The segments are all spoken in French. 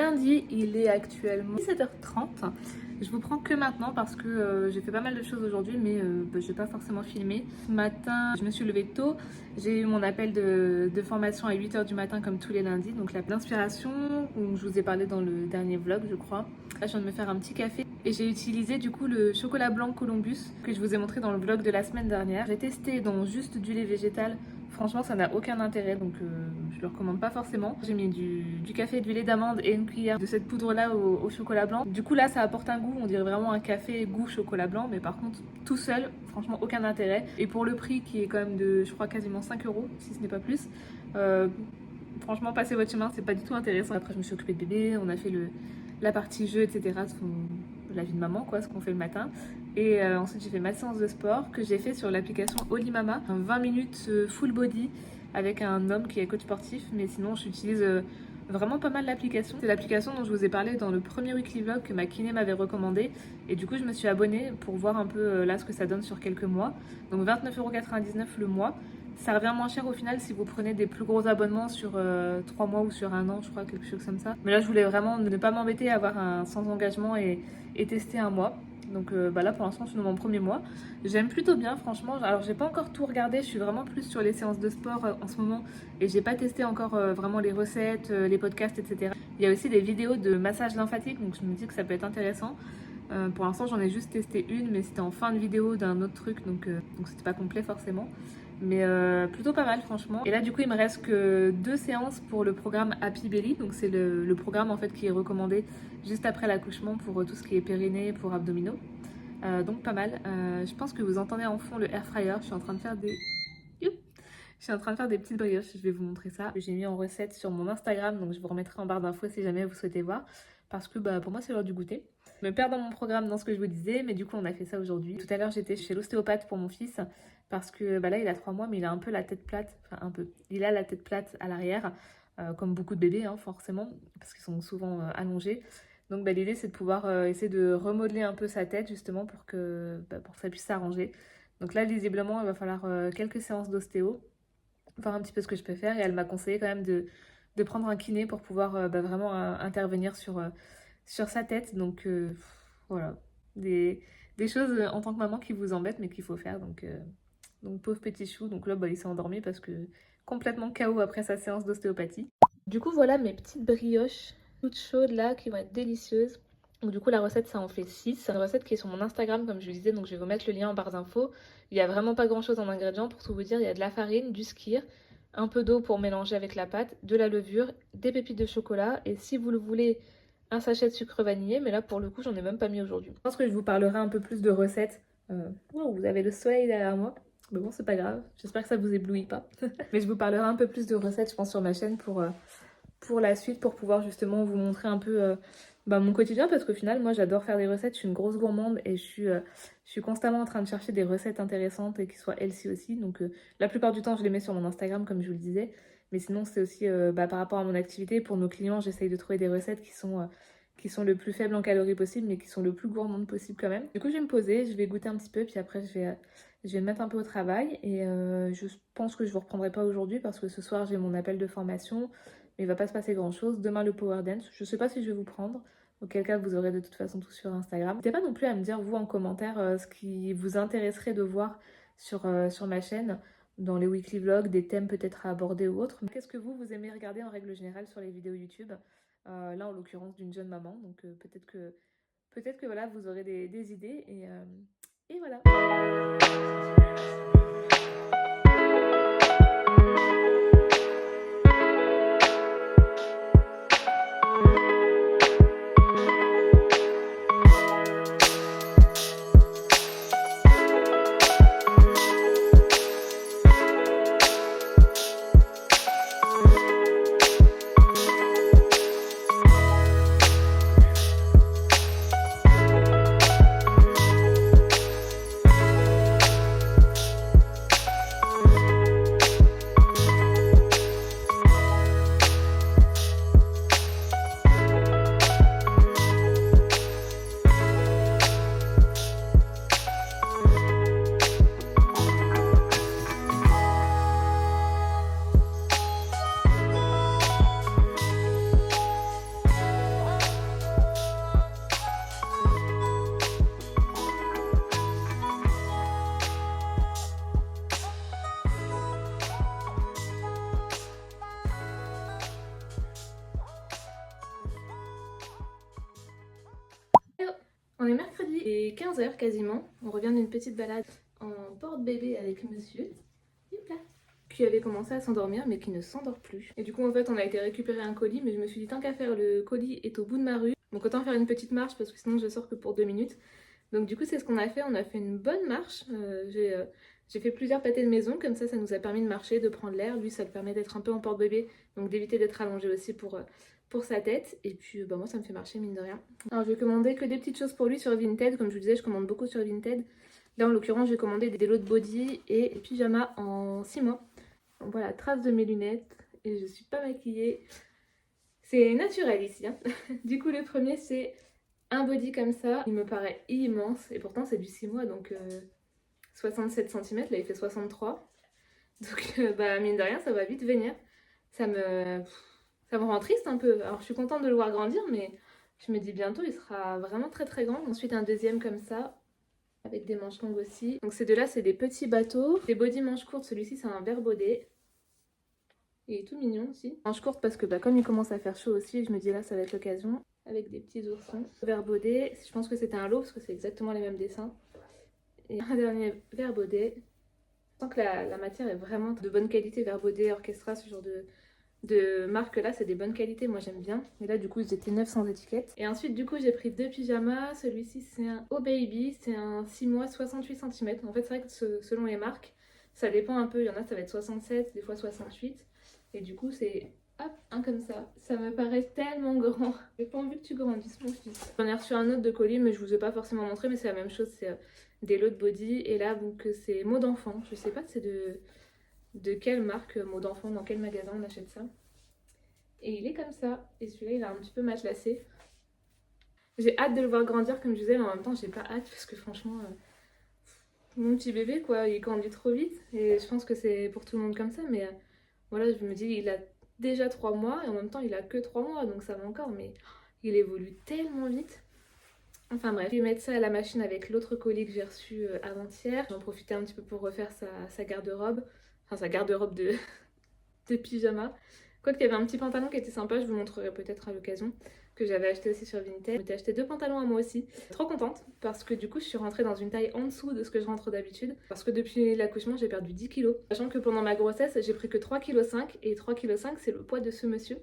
lundi, il est actuellement 17h30. Je vous prends que maintenant parce que j'ai fait pas mal de choses aujourd'hui, mais je n'ai pas forcément filmé. Ce matin, je me suis levée tôt. J'ai eu mon appel de formation à 8h du matin comme tous les lundis. Donc l'inspiration, je vous ai parlé dans le dernier vlog, je crois. Là, je viens de me faire un petit café et j'ai utilisé du coup le chocolat blanc Columbus que je vous ai montré dans le vlog de la semaine dernière. J'ai testé dans juste du lait végétal. Franchement, ça n'a aucun intérêt, donc je le recommande pas forcément. J'ai mis du café, du lait d'amande et une cuillère de cette poudre-là au chocolat blanc. Du coup, là, ça apporte un goût, on dirait vraiment un café goût chocolat blanc, mais par contre, tout seul, franchement, aucun intérêt. Et pour le prix qui est quand même de, je crois, quasiment 5 €, si ce n'est pas plus, franchement, passez votre chemin, c'est pas du tout intéressant. Après, je me suis occupée de bébé, on a fait la partie jeu, etc. La vie de maman, quoi, ce qu'on fait le matin. Et ensuite j'ai fait ma séance de sport que j'ai fait sur l'application Olimama, 20 minutes full body avec un homme qui est coach sportif, mais sinon j'utilise vraiment pas mal l'application. C'est l'application dont je vous ai parlé dans le premier weekly vlog que ma kiné m'avait recommandé, et du coup je me suis abonnée pour voir un peu là ce que ça donne sur quelques mois. Donc 29,99 € le mois. Ça revient moins cher au final si vous prenez des plus gros abonnements sur 3 mois ou sur un an, je crois, quelque chose comme ça. Mais là je voulais vraiment ne pas m'embêter à avoir un sans engagement et tester un mois. Donc là pour l'instant c'est mon premier mois. J'aime plutôt bien franchement. Alors j'ai pas encore tout regardé, je suis vraiment plus sur les séances de sport en ce moment. Et j'ai pas testé encore vraiment les recettes, les podcasts, etc. Il y a aussi des vidéos de massage lymphatique, donc je me dis que ça peut être intéressant. Pour l'instant j'en ai juste testé une, mais c'était en fin de vidéo d'un autre truc, donc c'était pas complet forcément. Mais plutôt pas mal franchement. Et là du coup il me reste que 2 séances pour le programme Happy Belly. Donc c'est le programme en fait qui est recommandé juste après l'accouchement pour tout ce qui est périnée, pour abdominaux. Donc pas mal. Je pense que vous entendez en fond le air fryer. Je suis en train de faire des petites brioches. Je vais vous montrer ça. J'ai mis en recette sur mon Instagram, donc je vous remettrai en barre d'infos si jamais vous souhaitez voir. Parce que pour moi c'est l'heure du goûter. Je me perds dans mon programme dans ce que je vous disais, mais du coup on a fait ça aujourd'hui. Tout à l'heure j'étais chez l'ostéopathe pour mon fils parce que là il a 3 mois mais il a un peu la tête plate, enfin un peu, il a la tête plate à l'arrière, comme beaucoup de bébés hein, forcément, parce qu'ils sont souvent allongés. Donc l'idée c'est de pouvoir essayer de remodeler un peu sa tête justement pour que ça puisse s'arranger. Donc là visiblement il va falloir quelques séances d'ostéo, voir un petit peu ce que je peux faire, et elle m'a conseillé quand même de prendre un kiné pour pouvoir vraiment intervenir sur sa tête. Donc voilà, des choses en tant que maman qui vous embêtent mais qu'il faut faire. Donc pauvre petit chou. Donc là il s'est endormi parce que complètement KO après sa séance d'ostéopathie. Du coup voilà mes petites brioches toutes chaudes là qui vont être délicieuses. Donc du coup la recette ça en fait 6. C'est une recette qui est sur mon Instagram comme je vous disais, donc je vais vous mettre le lien en barre d'infos. Il n'y a vraiment pas grand chose en ingrédients pour tout vous dire. Il y a de la farine, du skyr, un peu d'eau pour mélanger avec la pâte, de la levure, des pépites de chocolat, et si vous le voulez, un sachet de sucre vanillé, mais là pour le coup j'en ai même pas mis aujourd'hui. Je pense que je vous parlerai un peu plus de recettes. Wow, vous avez le soleil derrière moi. Mais bon, c'est pas grave, j'espère que ça vous éblouit pas. Mais je vous parlerai un peu plus de recettes, je pense, sur ma chaîne pour la suite, pour pouvoir justement vous montrer un peu mon quotidien, parce qu'au final, moi j'adore faire des recettes, je suis une grosse gourmande et je suis constamment en train de chercher des recettes intéressantes et qui soient healthy aussi. Donc la plupart du temps, je les mets sur mon Instagram, comme je vous le disais. Mais sinon, c'est aussi par rapport à mon activité, pour nos clients, j'essaye de trouver des recettes qui sont le plus faibles en calories possible, mais qui sont le plus gourmandes possible quand même. Du coup, je vais me poser, je vais goûter un petit peu, puis après, je vais me mettre un peu au travail. Et je pense que je ne vous reprendrai pas aujourd'hui, parce que ce soir, j'ai mon appel de formation. Mais il va pas se passer grand chose. Demain le power dance, je sais pas si je vais vous prendre, auquel cas vous aurez de toute façon tout sur Instagram. N'hésitez pas non plus à me dire vous en commentaire ce qui vous intéresserait de voir sur ma chaîne, dans les weekly vlogs, des thèmes peut-être à aborder ou autres. Qu'est-ce que vous aimez regarder en règle générale sur les vidéos YouTube, là en l'occurrence d'une jeune maman, donc peut-être que voilà, vous aurez des idées, et voilà. On est mercredi et 15h quasiment. On revient d'une petite balade en porte-bébé avec monsieur. Youpla. Qui avait commencé à s'endormir mais qui ne s'endort plus. Et du coup en fait on a été récupérer un colis, mais je me suis dit tant qu'à faire, le colis est au bout de ma rue. Donc autant faire une petite marche parce que sinon je sors que pour 2 minutes. Donc du coup c'est ce qu'on a fait, on a fait une bonne marche. J'ai fait plusieurs pâtés de maison, comme ça nous a permis de marcher, de prendre l'air. Lui ça le permet d'être un peu en porte-bébé, donc d'éviter d'être allongé aussi pour sa tête. Et puis moi ça me fait marcher mine de rien. Alors je vais commander que des petites choses pour lui sur Vinted, comme je vous disais je commande beaucoup sur Vinted. Là en l'occurrence j'ai commandé des lots de body et des pyjamas en 6 mois. Donc voilà, trace de mes lunettes et je suis pas maquillée. C'est naturel ici. Hein. Du coup le premier c'est un body comme ça, il me paraît immense et pourtant c'est du 6 mois donc 67 cm, là il fait 63. Donc mine de rien ça va vite venir. Ça me rend triste un peu. Alors je suis contente de le voir grandir mais je me dis bientôt il sera vraiment très très grand. Ensuite un deuxième comme ça avec des manches longues aussi. Donc ces deux-là c'est des petits bateaux. Des body manches courtes, celui-ci c'est un vert baudet. Il est tout mignon aussi. Manches courtes parce que comme il commence à faire chaud aussi, je me dis là ça va être l'occasion. Avec des petits oursons. Vert baudet, je pense que c'était un lot parce que c'est exactement les mêmes dessins. Et un dernier vert baudet. Je sens que la matière est vraiment de bonne qualité. Vert baudet, Orchestra, ce genre de marque là, c'est des bonnes qualités, moi j'aime bien. Et là du coup ils étaient 9 sans étiquette. Et ensuite du coup j'ai pris deux pyjamas. Celui-ci c'est un Oh Baby, c'est un 6 mois 68 cm. En fait c'est vrai que selon les marques, ça dépend un peu. Il y en a ça va être 67, des fois 68. Et du coup c'est hop, un comme ça. Ça me paraît tellement grand. J'ai pas envie que tu grandisses mon fils. J'en ai reçu un autre de colis mais je vous ai pas forcément montré, mais c'est la même chose, c'est des lots de body. Et là donc c'est mot d'enfant. Je sais pas c'est de quelle marque, mot d'enfant, dans quel magasin on achète ça. Et il est comme ça. Et celui-là il a un petit peu matelassé. J'ai hâte de le voir grandir comme je disais, mais en même temps j'ai pas hâte parce que franchement mon petit bébé quoi, il grandit trop vite. Et je pense que c'est pour tout le monde comme ça, mais voilà, je me dis il a déjà 3 mois et en même temps il a que 3 mois, donc ça va encore, mais il évolue tellement vite. Enfin bref, je vais mettre ça à la machine avec l'autre colis que j'ai reçu avant-hier. J'en profitais un petit peu pour refaire sa garde-robe, enfin sa garde-robe de pyjama. Quoique il y avait un petit pantalon qui était sympa, je vous montrerai peut-être à l'occasion, que j'avais acheté aussi sur Vinted. Je m'étais acheté 2 pantalons à moi aussi. Trop contente parce que du coup je suis rentrée dans une taille en dessous de ce que je rentre d'habitude. Parce que depuis l'accouchement j'ai perdu 10 kilos. Sachant que pendant ma grossesse j'ai pris que 3,5 kg et 3,5 kg c'est le poids de ce monsieur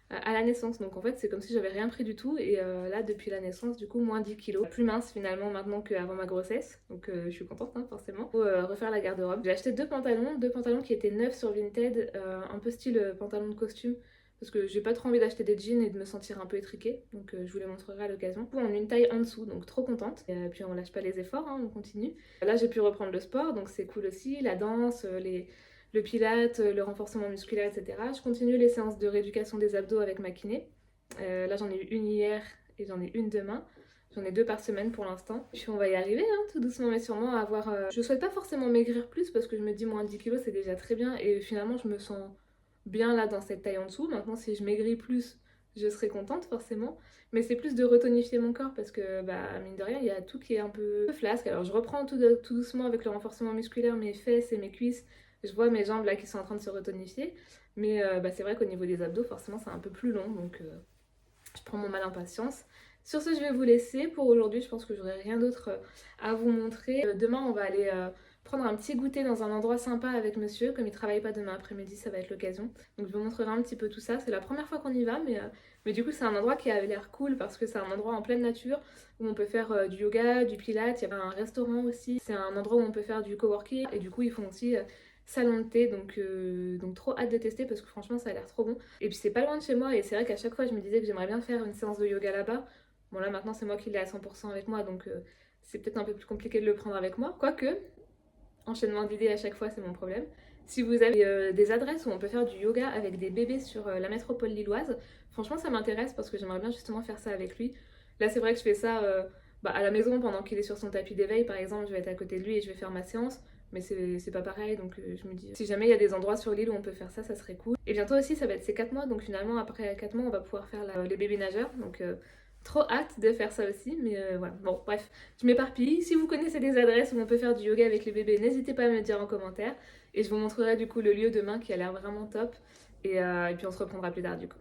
à la naissance. Donc en fait c'est comme si j'avais rien pris du tout et là depuis la naissance du coup moins 10 kilos. Plus mince finalement maintenant qu'avant ma grossesse. Donc je suis contente hein, forcément. Faut refaire la garde-robe. J'ai acheté deux pantalons qui étaient neufs sur Vinted, un peu style pantalon de costume. Parce que j'ai pas trop envie d'acheter des jeans et de me sentir un peu étriquée. Donc je vous les montrerai à l'occasion. En une taille en dessous, donc trop contente. Et puis on lâche pas les efforts, hein, on continue. Là j'ai pu reprendre le sport, donc c'est cool aussi. La danse, le pilate, le renforcement musculaire, etc. Je continue les séances de rééducation des abdos avec ma kiné. Là j'en ai eu une hier et j'en ai une demain. J'en ai 2 par semaine pour l'instant. Puis on va y arriver, hein, tout doucement mais sûrement, à avoir... Je souhaite pas forcément maigrir plus parce que je me dis moins 10 kilos c'est déjà très bien. Et finalement je me sens bien là dans cette taille en dessous. Maintenant si je maigris plus, je serai contente forcément. Mais c'est plus de retonifier mon corps parce que mine de rien il y a tout qui est un peu flasque. Alors je reprends tout doucement avec le renforcement musculaire mes fesses et mes cuisses. Je vois mes jambes là qui sont en train de se retonifier. Mais c'est vrai qu'au niveau des abdos forcément c'est un peu plus long. Donc je prends mon mal en patience. Sur ce je vais vous laisser pour aujourd'hui. Je pense que j'aurai rien d'autre à vous montrer. Demain on va aller... prendre un petit goûter dans un endroit sympa avec monsieur. Comme il travaille pas demain après-midi, ça va être l'occasion. Donc je vous montrerai un petit peu tout ça. C'est la première fois qu'on y va, mais du coup c'est un endroit qui a l'air cool parce que c'est un endroit en pleine nature où on peut faire du yoga, du pilates. Il y a un restaurant aussi. C'est un endroit où on peut faire du coworking et du coup ils font aussi salon de thé. Donc trop hâte de tester parce que franchement ça a l'air trop bon. Et puis c'est pas loin de chez moi et c'est vrai qu'à chaque fois je me disais que j'aimerais bien faire une séance de yoga là-bas. Bon là maintenant c'est moi qui l'ai à 100% avec moi donc c'est peut-être un peu plus compliqué de le prendre avec moi. Quoique... enchaînement d'idées à chaque fois, c'est mon problème. Si vous avez des adresses où on peut faire du yoga avec des bébés sur la métropole lilloise, franchement ça m'intéresse parce que j'aimerais bien justement faire ça avec lui. Là c'est vrai que je fais ça à la maison pendant qu'il est sur son tapis d'éveil par exemple, je vais être à côté de lui et je vais faire ma séance. Mais c'est pas pareil, donc je me dis, si jamais il y a des endroits sur l'île où on peut faire ça, ça serait cool. Et bientôt aussi, ça va être ses 4 mois, donc finalement, après 4 mois, on va pouvoir faire les bébés nageurs. Donc trop hâte de faire ça aussi, mais voilà. Bon, bref, je m'éparpille. Si vous connaissez des adresses où on peut faire du yoga avec les bébés, n'hésitez pas à me le dire en commentaire. Et je vous montrerai du coup le lieu demain qui a l'air vraiment top. Et puis on se reprendra plus tard du coup.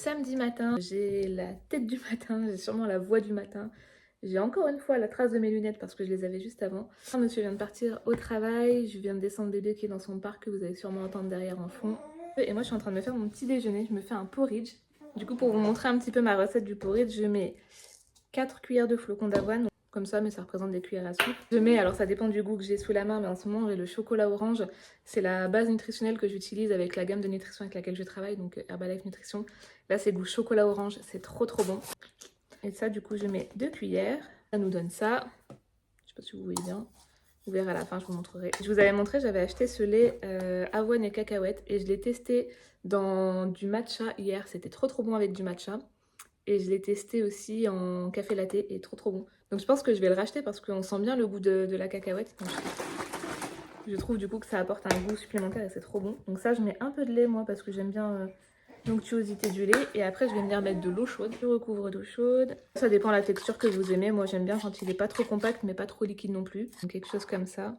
samedi matin, j'ai la tête du matin, j'ai sûrement la voix du matin. J'ai encore une fois la trace de mes lunettes parce que je les avais juste avant. Monsieur vient de partir au travail, je viens de descendre bébé qui est dans son parc que vous allez sûrement entendre derrière en fond. Et moi je suis en train de me faire mon petit déjeuner, je me fais un porridge. Du coup pour vous montrer un petit peu ma recette du porridge, je mets 4 cuillères de flocons d'avoine. Comme ça, mais ça représente des cuillères à soupe. Je mets, alors ça dépend du goût que j'ai sous la main, mais en ce moment j'ai le chocolat orange. C'est la base nutritionnelle que j'utilise avec la gamme de nutrition avec laquelle je travaille, donc Herbalife Nutrition. Là c'est goût chocolat orange, c'est trop bon. Et ça du coup je mets 2 cuillères. Ça nous donne ça. Je sais pas si vous voyez bien. Vous verrez à la fin, je vous montrerai. Je vous avais montré, j'avais acheté ce lait avoine et cacahuète et je l'ai testé dans du matcha hier. C'était trop bon avec du matcha. Et je l'ai testé aussi en café latte et trop bon. Donc je pense que je vais le racheter parce qu'on sent bien le goût de la cacahuète. Donc, je trouve du coup que ça apporte un goût supplémentaire et c'est trop bon. Donc ça je mets un peu de lait moi parce que j'aime bien l'onctuosité du lait. Et après je vais venir mettre de l'eau chaude. Je recouvre d'eau chaude. Ça dépend de la texture que vous aimez. Moi j'aime bien quand il n'est pas trop compact mais pas trop liquide non plus. Donc quelque chose comme ça.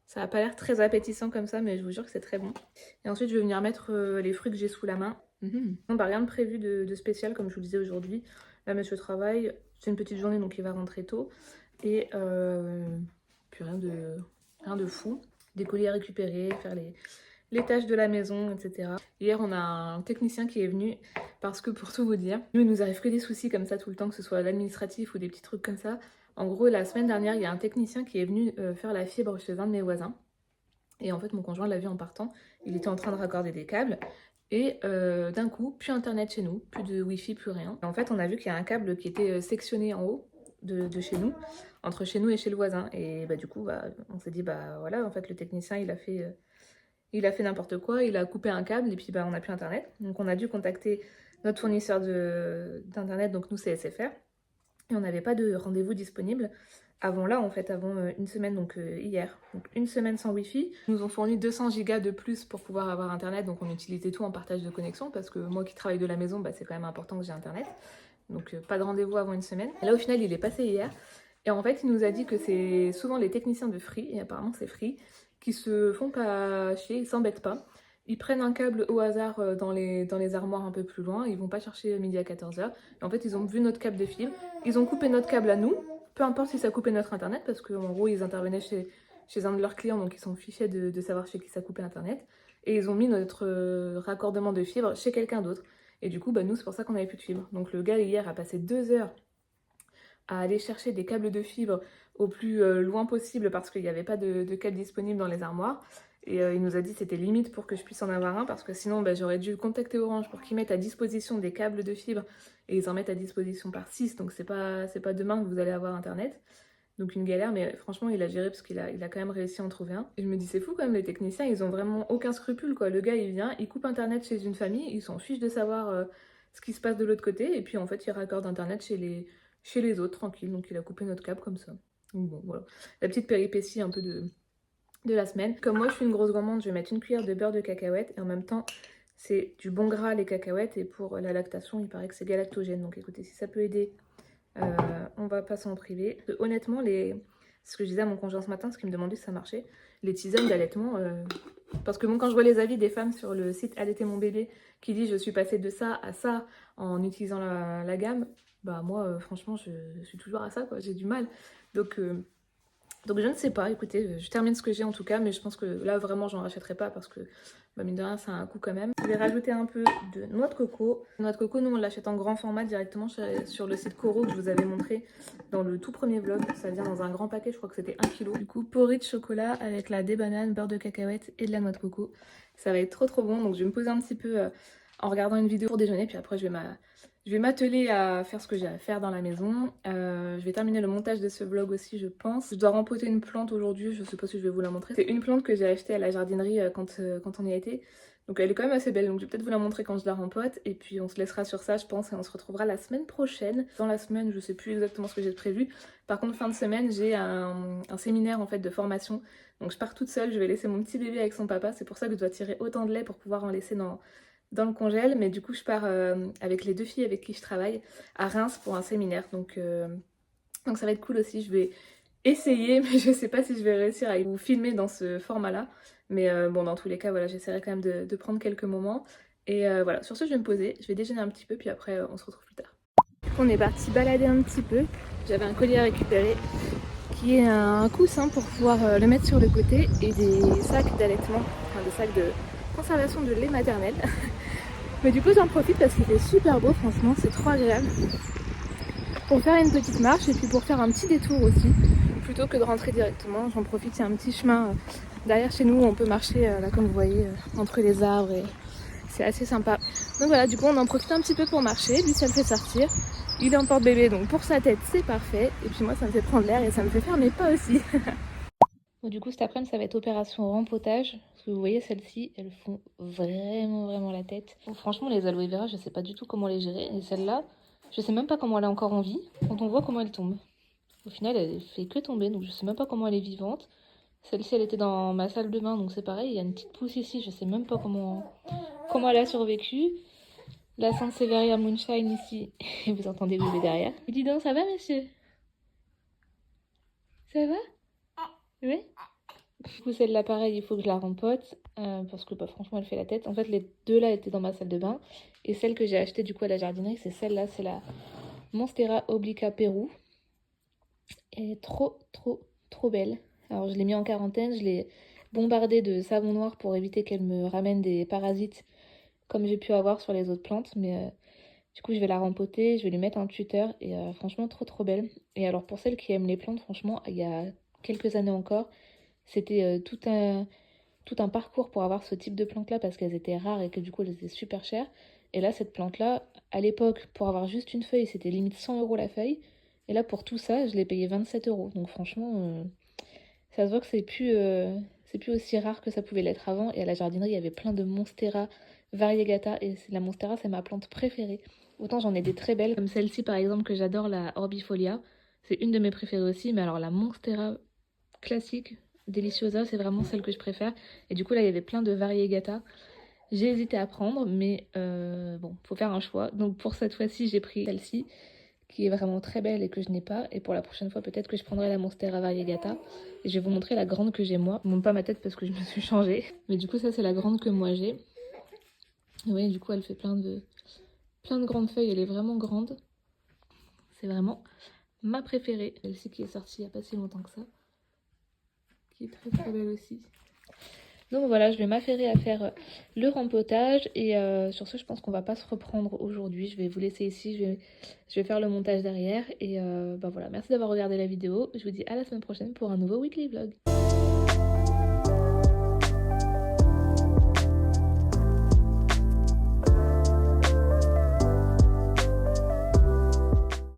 Ça n'a pas l'air très appétissant comme ça mais je vous jure que c'est très bon. Et ensuite je vais venir mettre les fruits que j'ai sous la main. Non, bah, rien de prévu de spécial comme je vous le disais aujourd'hui. Là monsieur travaille, c'est une petite journée donc il va rentrer tôt. Et puis rien de fou. Des colis à récupérer, faire les tâches de la maison, etc. Hier on a un technicien qui est venu parce que pour tout vous dire, nous il nous arrive que des soucis comme ça tout le temps, que ce soit l'administratif ou des petits trucs comme ça. En gros la semaine dernière il y a un technicien qui est venu faire la fibre chez un de mes voisins. Et en fait mon conjoint l'a vu en partant, il était en train de raccorder des câbles. Et d'un coup, plus internet chez nous, plus de wifi, plus rien. Et en fait, on a vu qu'il y a un câble qui était sectionné en haut de chez nous, entre chez nous et chez le voisin. Et bah, du coup, bah, on s'est dit, bah voilà, en fait, le technicien, il a fait n'importe quoi, il a coupé un câble et puis bah, on n'a plus internet. Donc on a dû contacter notre fournisseur d'internet, donc nous, c'est SFR. Et on n'avait pas de rendez-vous disponible. Avant là, en fait, avant une semaine, donc hier. Donc une semaine sans wifi. Ils nous ont fourni 200 gigas de plus pour pouvoir avoir internet, donc on utilisait tout en partage de connexion, parce que moi qui travaille de la maison, bah, c'est quand même important que j'ai internet. Donc pas de rendez-vous avant une semaine. Et là au final, il est passé hier. Et en fait, il nous a dit que c'est souvent les techniciens de Free, et apparemment c'est Free, qui se font pas chier, ils s'embêtent pas. Ils prennent un câble au hasard dans les armoires un peu plus loin, ils vont pas chercher midi à 14h. Et en fait, ils ont vu notre câble de fibre, ils ont coupé notre câble à nous, peu importe si ça coupait notre internet, parce qu'en gros, ils intervenaient chez un de leurs clients, donc ils s'en fichaient de savoir chez qui ça coupait internet. Et ils ont mis notre raccordement de fibre chez quelqu'un d'autre. Et du coup, bah, nous, c'est pour ça qu'on n'avait plus de fibre. Donc le gars, hier, a passé 2 heures à aller chercher des câbles de fibre au plus loin possible parce qu'il n'y avait pas de câbles disponibles dans les armoires. Et il nous a dit que c'était limite pour que je puisse en avoir un parce que sinon bah, j'aurais dû contacter Orange pour qu'ils mettent à disposition des câbles de fibre et ils en mettent à disposition par 6, donc c'est pas demain que vous allez avoir internet. Donc une galère, mais franchement il a géré parce qu'il a quand même réussi à en trouver un. Et je me dis c'est fou quand même, les techniciens ils ont vraiment aucun scrupule quoi. Le gars il vient, il coupe internet chez une famille, il s'en fiche de savoir ce qui se passe de l'autre côté et puis en fait il raccorde internet chez les autres tranquille. Donc il a coupé notre câble comme ça. Donc bon voilà, la petite péripétie un peu de la semaine. Comme moi je suis une grosse gourmande, je vais mettre une cuillère de beurre de cacahuète et en même temps c'est du bon gras les cacahuètes et pour la lactation il paraît que c'est galactogène, donc écoutez si ça peut aider on va pas s'en priver. Honnêtement ce que je disais à mon conjoint ce matin, ce qu'il me demandait si ça marchait, les tisanes d'allaitement parce que bon quand je vois les avis des femmes sur le site Allaiter mon bébé qui dit je suis passée de ça à ça en utilisant la gamme, bah moi franchement je suis toujours à ça quoi, j'ai du mal. Donc je ne sais pas, écoutez, je termine ce que j'ai en tout cas, mais je pense que là vraiment j'en rachèterai pas parce que bah, mine de rien ça a un coût quand même. Je vais rajouter un peu de noix de coco. Noix de coco, nous on l'achète en grand format directement sur le site Coro que je vous avais montré dans le tout premier vlog. Ça vient dans un grand paquet, je crois que c'était 1 kg. Du coup, porridge chocolat avec des bananes, beurre de cacahuète et de la noix de coco. Ça va être trop bon, donc je vais me poser un petit peu en regardant une vidéo pour déjeuner, puis après je vais m'atteler à faire ce que j'ai à faire dans la maison. Je vais terminer le montage de ce vlog aussi, je pense. Je dois rempoter une plante aujourd'hui, je sais pas si je vais vous la montrer. C'est une plante que j'ai achetée à la jardinerie quand on y a été. Donc elle est quand même assez belle, donc je vais peut-être vous la montrer quand je la rempote. Et puis on se laissera sur ça, je pense, et on se retrouvera la semaine prochaine. Dans la semaine, je sais plus exactement ce que j'ai prévu. Par contre, fin de semaine, j'ai un séminaire en fait de formation. Donc je pars toute seule, je vais laisser mon petit bébé avec son papa. C'est pour ça que je dois tirer autant de lait pour pouvoir en laisser dans le congèle, mais du coup je pars avec les 2 filles avec qui je travaille à Reims pour un séminaire, donc ça va être cool aussi. Je vais essayer, mais je sais pas si je vais réussir à vous filmer dans ce format là, mais bon dans tous les cas voilà, j'essaierai quand même de prendre quelques moments Et voilà, sur ce je vais me poser, je vais déjeuner un petit peu puis après on se retrouve plus tard. On est parti balader un petit peu, j'avais un colis à récupérer qui est un coussin pour pouvoir le mettre sur le côté et des sacs d'allaitement, enfin des sacs de conservation de lait maternel. Mais du coup j'en profite parce qu'il fait super beau, franchement c'est trop agréable pour faire une petite marche et puis pour faire un petit détour aussi, plutôt que de rentrer directement. J'en profite, il y a un petit chemin derrière chez nous où on peut marcher là comme vous voyez entre les arbres et c'est assez sympa. Donc voilà, du coup on en profite un petit peu pour marcher, lui ça le fait sortir. Il est en porte-bébé donc pour sa tête c'est parfait et puis moi ça me fait prendre l'air et ça me fait faire mes pas aussi. Bon, du coup cet après-midi ça va être opération rempotage parce que vous voyez celles-ci elles font vraiment la tête. Bon, franchement les aloe vera je sais pas du tout comment les gérer et celle-là je sais même pas comment elle est encore en vie quand on voit comment elle tombe. Au final elle fait que tomber donc je sais même pas comment elle est vivante. Celle-ci elle était dans ma salle de bain donc c'est pareil, il y a une petite pousse ici, je sais même pas comment elle a survécu. La Sansevieria Moonshine ici, et vous entendez bébé derrière. Et dis donc, ça va monsieur? Ça va? Oui? Du coup, celle-là, pareil, il faut que je la rempote, parce que bah, franchement, elle fait la tête. En fait, les deux là étaient dans ma salle de bain, et celle que j'ai achetée du coup à la jardinerie, c'est celle-là, c'est la Monstera Obliqua Pérou. Elle est trop belle. Alors, je l'ai mis en quarantaine, je l'ai bombardée de savon noir pour éviter qu'elle me ramène des parasites comme j'ai pu avoir sur les autres plantes, mais du coup je vais la rempoter, je vais lui mettre un tuteur et franchement trop belle. Et alors pour celles qui aiment les plantes, franchement il y a quelques années encore, c'était tout un parcours pour avoir ce type de plante là parce qu'elles étaient rares et que du coup elles étaient super chères. Et là cette plante là, à l'époque pour avoir juste une feuille c'était limite 100 € la feuille. Et là pour tout ça je l'ai payé 27 €. Donc franchement ça se voit que c'est plus aussi rare que ça pouvait l'être avant. Et à la jardinerie, il y avait plein de Monstera variegata. Et la Monstera, c'est ma plante préférée. Autant j'en ai des très belles, comme celle-ci par exemple que j'adore, la Orbifolia. C'est une de mes préférées aussi. Mais alors la Monstera classique, Deliciosa, c'est vraiment celle que je préfère. Et du coup, là, il y avait plein de variegata. J'ai hésité à prendre, mais bon, faut faire un choix. Donc pour cette fois-ci, j'ai pris celle-ci qui est vraiment très belle et que je n'ai pas. Et pour la prochaine fois, peut-être que je prendrai la Monstera variegata. Et je vais vous montrer la grande que j'ai moi. Bon, pas ma tête parce que je me suis changée. Mais du coup, ça, c'est la grande que moi j'ai. Vous voyez, du coup, elle fait plein de grandes feuilles. Elle est vraiment grande. C'est vraiment ma préférée. Celle-ci qui est sortie il n'y a pas si longtemps que ça. Qui est très belle aussi. Donc voilà, je vais m'affairer à faire le rempotage et sur ce, je pense qu'on va pas se reprendre aujourd'hui. Je vais vous laisser ici, je vais faire le montage derrière et bah voilà, merci d'avoir regardé la vidéo. Je vous dis à la semaine prochaine pour un nouveau weekly vlog.